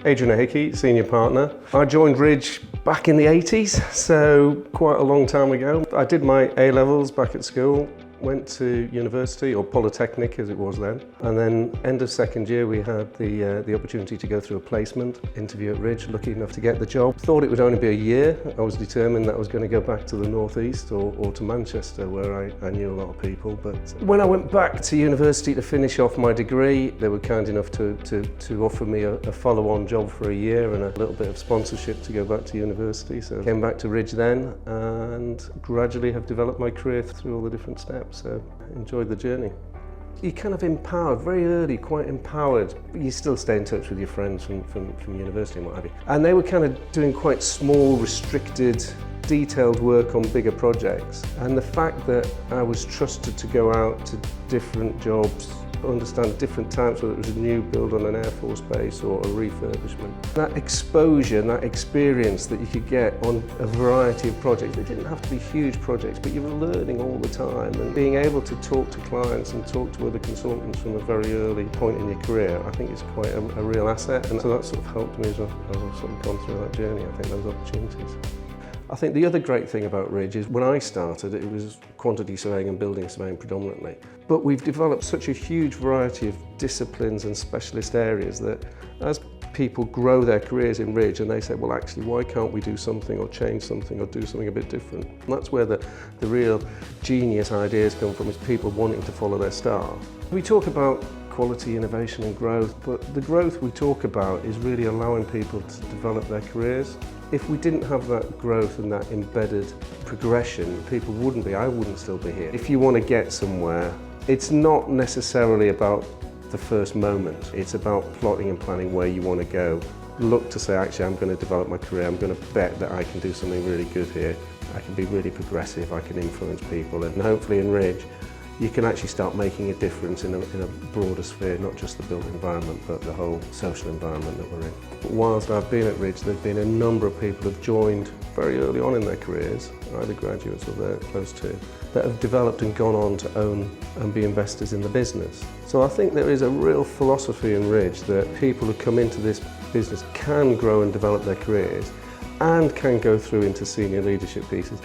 Adrian O'Hickey, senior partner. I joined Ridge back in the 80s, so quite a long time ago. I did my A-levels back at school, went to university, or polytechnic as it was then, and then end of second year we had the opportunity to go through a placement interview at Ridge, lucky enough to get the job. Thought it would only be a year. I was determined that I was going to go back to the northeast or to Manchester, where I knew a lot of people. But when I went back to university to finish off my degree, they were kind enough to offer me a follow-on job for a year and a little bit of sponsorship to go back to university. So I came back to Ridge then and gradually have developed my career through all the different steps. So enjoyed the journey. You're kind of empowered, very early, quite empowered. You still stay in touch with your friends from university and what have you. And they were kind of doing quite small, restricted, detailed work on bigger projects. And the fact that I was trusted to go out to different jobs, understand different types, whether it was a new build on an Air Force base or a refurbishment. That exposure and that experience that you could get on a variety of projects, they didn't have to be huge projects, but you were learning all the time, and being able to talk to clients and talk to other consultants from a very early point in your career, I think is quite a real asset, and so that sort of helped me as I've sort of gone through that journey, I think, those opportunities. I think the other great thing about Ridge is when I started, it was quantity surveying and building surveying predominantly. But we've developed such a huge variety of disciplines and specialist areas that as people grow their careers in Ridge and they say, well, actually, why can't we do something or change something or do something a bit different? And that's where the real genius ideas come from, is people wanting to follow their star. We talk about quality, innovation and growth, but the growth we talk about is really allowing people to develop their careers. If we didn't have that growth and that embedded progression, people wouldn't be, I wouldn't still be here. If you want to get somewhere, it's not necessarily about the first moment. It's about plotting and planning where you want to go. Look to say, actually, I'm going to develop my career, I'm going to bet that I can do something really good here. I can be really progressive, I can influence people, and hopefully in Ridge, you can actually start making a difference in a broader sphere, not just the built environment, but the whole social environment that we're in. But whilst I've been at Ridge, there've been a number of people who've joined very early on in their careers, either graduates or they're close to, that have developed and gone on to own and be investors in the business. So I think there is a real philosophy in Ridge that people who come into this business can grow and develop their careers and can go through into senior leadership pieces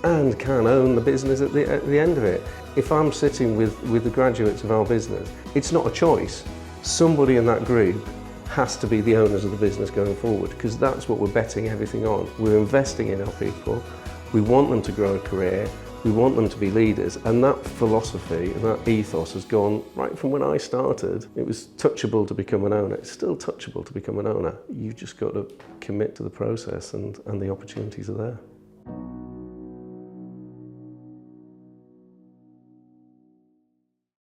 and can own the business at the end of it. If I'm sitting with the graduates of our business, it's not a choice. Somebody in that group has to be the owners of the business going forward, because that's what we're betting everything on. We're investing in our people, we want them to grow a career, we want them to be leaders, and that philosophy and that ethos has gone right from when I started. It was touchable to become an owner. It's still touchable to become an owner. You've just got to commit to the process and the opportunities are there.